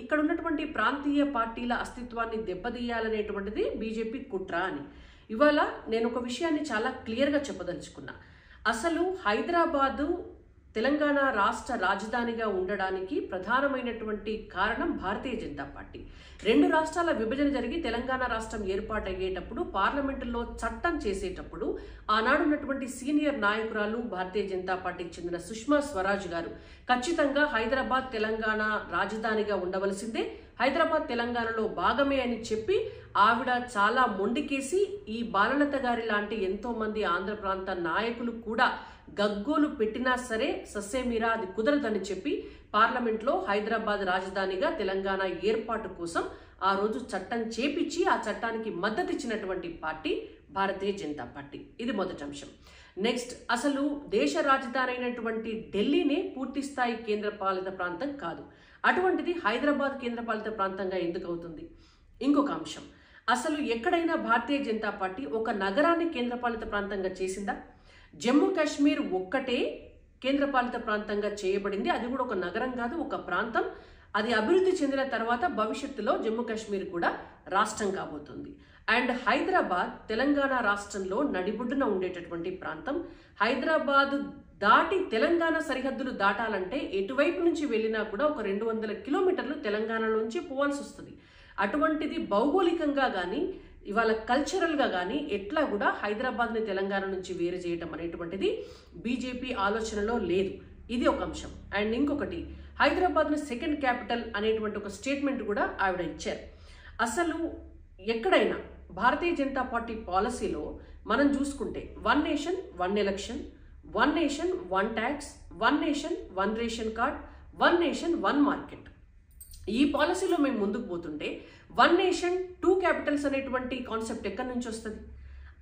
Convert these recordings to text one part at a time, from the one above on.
ఇక్కడ ఉన్నటువంటి ప్రాంతీయ పార్టీల అస్తిత్వాన్ని దెబ్బతీయాలనేటువంటిది బీజేపీ కుట్ర అని. ఇవాళ నేను ఒక విషయాన్ని చాలా క్లియర్గా చెప్పదలుచుకున్నా. అసలు హైదరాబాదు తెలంగాణ రాష్ట్ర రాజధానిగా ఉండడానికి ప్రధానమైనటువంటి కారణం భారతీయ జనతా పార్టీ. రెండు రాష్ట్రాల విభజన జరిగి తెలంగాణ రాష్ట్రం ఏర్పాటయ్యేటప్పుడు పార్లమెంటులో చట్టం చేసేటప్పుడు ఆనాడున్నటువంటి సీనియర్ నాయకురాలు భారతీయ జనతా పార్టీకి చెందిన సుష్మా స్వరాజ్ గారు ఖచ్చితంగా హైదరాబాద్ తెలంగాణ రాజధానిగా ఉండవలసిందే, హైదరాబాద్ తెలంగాణలో భాగమే అని చెప్పి ఆవిడ చాలా మొండికేసి ఈ బాలలత గారి లాంటి ఎంతో మంది ఆంధ్ర ప్రాంత నాయకులు కూడా గగ్గోలు పెట్టినా సరే సస్సేమీరా అది కుదరదని చెప్పి పార్లమెంట్లో హైదరాబాద్ రాజధానిగా తెలంగాణ ఏర్పాటు కోసం ఆ రోజు చట్టం చేపించి ఆ చట్టానికి మద్దతు ఇచ్చినటువంటి పార్టీ భారతీయ జనతా పార్టీ. ఇది మొదటి అంశం. నెక్స్ట్, అసలు దేశ రాజధాని అయినటువంటి ఢిల్లీనే పూర్తి స్థాయి కేంద్రపాలిత ప్రాంతం కాదు. అటువంటిది హైదరాబాద్ కేంద్రపాలిత ప్రాంతంగా ఎందుకు అవుతుంది? ఇంకొక అంశం, అసలు ఎక్కడైనా భారతీయ జనతా పార్టీ ఒక నగరాన్ని కేంద్రపాలిత ప్రాంతంగా చేసిందా? జమ్మూ కాశ్మీర్ ఒక్కటే కేంద్రపాలిత ప్రాంతంగా చేయబడింది. అది కూడా ఒక నగరం కాదు, ఒక ప్రాంతం. అది అభివృద్ధి చెందిన తర్వాత భవిష్యత్తులో జమ్మూ కాశ్మీర్ కూడా రాష్ట్రం కాబోతుంది. అండ్ హైదరాబాద్ తెలంగాణ రాష్ట్రంలో నడిబొడ్డున ఉండేటటువంటి ప్రాంతం. హైదరాబాద్ దాటి తెలంగాణ సరిహద్దులు దాటాలంటే ఎటువైపు నుంచి వెళ్ళినా కూడా ఒక 200 కిలోమీటర్లు తెలంగాణలోంచి పోవాల్సి వస్తుంది. అటువంటిది భౌగోళికంగా కానీ ఇవాళ కల్చరల్గా కానీ ఎట్లా కూడా హైదరాబాద్ని తెలంగాణ నుంచి వేరు చేయడం అనేటువంటిది బీజేపీ ఆలోచనలో లేదు. ఇది ఒక అంశం. అండ్ ఇంకొకటి, హైదరాబాద్ను సెకండ్ క్యాపిటల్ అనేటువంటి ఒక స్టేట్మెంట్ కూడా ఆవిడ ఇచ్చారు. అసలు ఎక్కడైనా భారతీయ జనతా పార్టీ పాలసీలో మనం చూసుకుంటే 1 nation 1 election, 1 nation 1 tax, 1 nation 1 ration card, 1 nation 1 market. ఈ పాలసీలో మేము ముందుకు పోతుంటే 1 నేషన్ 2 క్యాపిటల్స్ అనేటువంటి కాన్సెప్ట్ ఎక్కడి నుంచి వస్తుంది?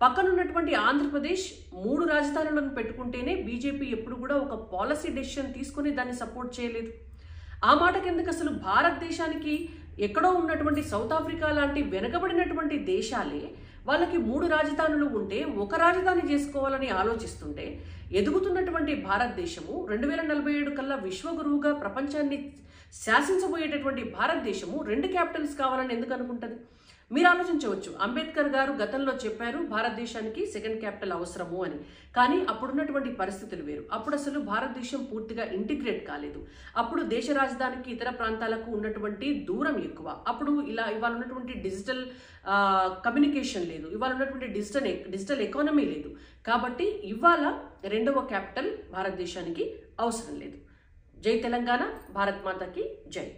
పక్కనున్నటువంటి ఆంధ్రప్రదేశ్ 3 రాజధానులను పెట్టుకుంటేనే బీజేపీ ఎప్పుడు కూడా ఒక పాలసీ డెసిషన్ తీసుకుని దాన్ని సపోర్ట్ చేయలేదు. ఆ మాటకి ఎందుకు? అసలు భారతదేశానికి ఎక్కడో ఉన్నటువంటి సౌత్ ఆఫ్రికా లాంటి వెనకబడినటువంటి దేశాలే వాళ్ళకి 3 రాజధానులు ఉంటే ఒక రాజధాని చేసుకోవాలని ఆలోచిస్తుంటే, ఎదుగుతున్నటువంటి భారతదేశము 2047 కల్లా విశ్వగురువుగా ప్రపంచాన్ని శాసించబోయేటటువంటి భారతదేశము 2 క్యాపిటల్స్ కావాలని ఎందుకు అనుకుంటుంది? మీరు ఆలోచించవచ్చు. అంబేద్కర్ గారు గతంలో చెప్పారు భారతదేశానికి సెకండ్ క్యాపిటల్ అవసరము అని. కానీ అప్పుడున్నటువంటి పరిస్థితులు వేరు. అప్పుడు అసలు భారతదేశం పూర్తిగా ఇంటిగ్రేట్ కాలేదు. అప్పుడు దేశ రాజధానికి ఇతర ప్రాంతాలకు ఉన్నటువంటి దూరం ఎక్కువ. అప్పుడు ఇవాళ ఉన్నటువంటి డిజిటల్ కమ్యూనికేషన్ లేదు, ఇవాళ ఉన్నటువంటి డిజిటల్ ఎకానమీ లేదు. కాబట్టి ఇవాళ 2వ క్యాపిటల్ భారతదేశానికి అవసరం లేదు. జై తెలంగాణ, భారత్ మాతకి జై.